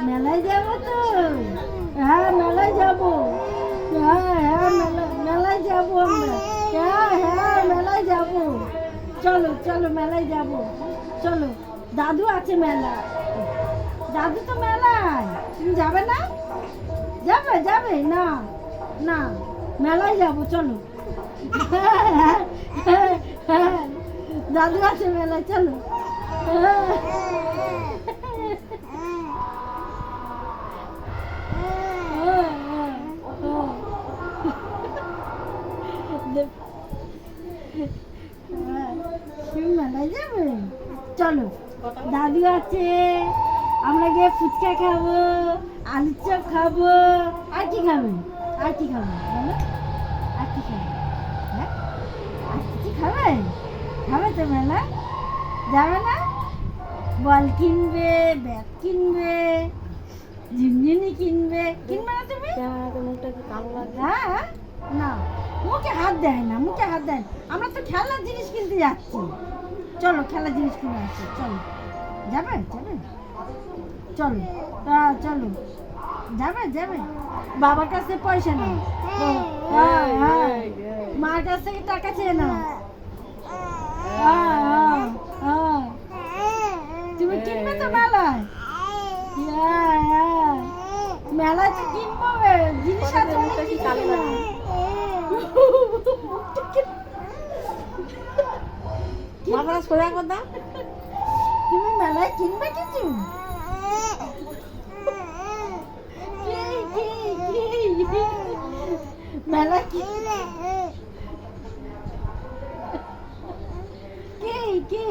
মেলায় যাবো তো? হ্যাঁ মেলায় যাবো। হ্যাঁ হ্যাঁ মেলায় যাবো আমরা। হ্যাঁ হ্যাঁ মেলায় যাবো। চলো চলো মেলায় যাবো। চলো দাদু আছে মেলা। দাদু তো মেলায়, তুমি যাবে না? যাবে যাবে না না মেলায় যাবো চলো। দাদু আছে মেলায় চলো। তুমি মেলায় যাবে? চলো দাদু আছে, আমরা গিয়ে ফুচকা খাবো, আলুর চপ খাবো। আর কি খাবে? আর কি খাবে বলো? আর কি খাবে? হ্যাঁ আর কিছু খাবে? খাবে তো মেলা? যাবে না? বল কিনবে, ব্যাগ কিনবে, ঝিনঝিনি কিনবে। কিনবে না তুমি? মুখটা কি কালো লাগে? হ্যাঁ না মুখে হাত দেয় না, মুখে হাত দেয় না। আমরা তো খেলার জিনিস কিনতে যাচ্ছি। চলো খেলার জিনিস কিনে আসছি। চলো যাবে যাবে চলো চলো যাবে যাবে। বাবার কাছে পয়সা নেই, হ্যাঁ হ্যাঁ মার কাছ থেকে টাকা চেয়ে নাও। হ্যাঁ হ্যাঁ হ্যাঁ তুমি কিনবে তো মেলায়? হ্যাঁ হ্যাঁ মেলায় তো কিনবো জিনিস আছে অনেক কিছু কিনবো। তুমি মেলায় কিনবে কিছু? মেলায় কি কি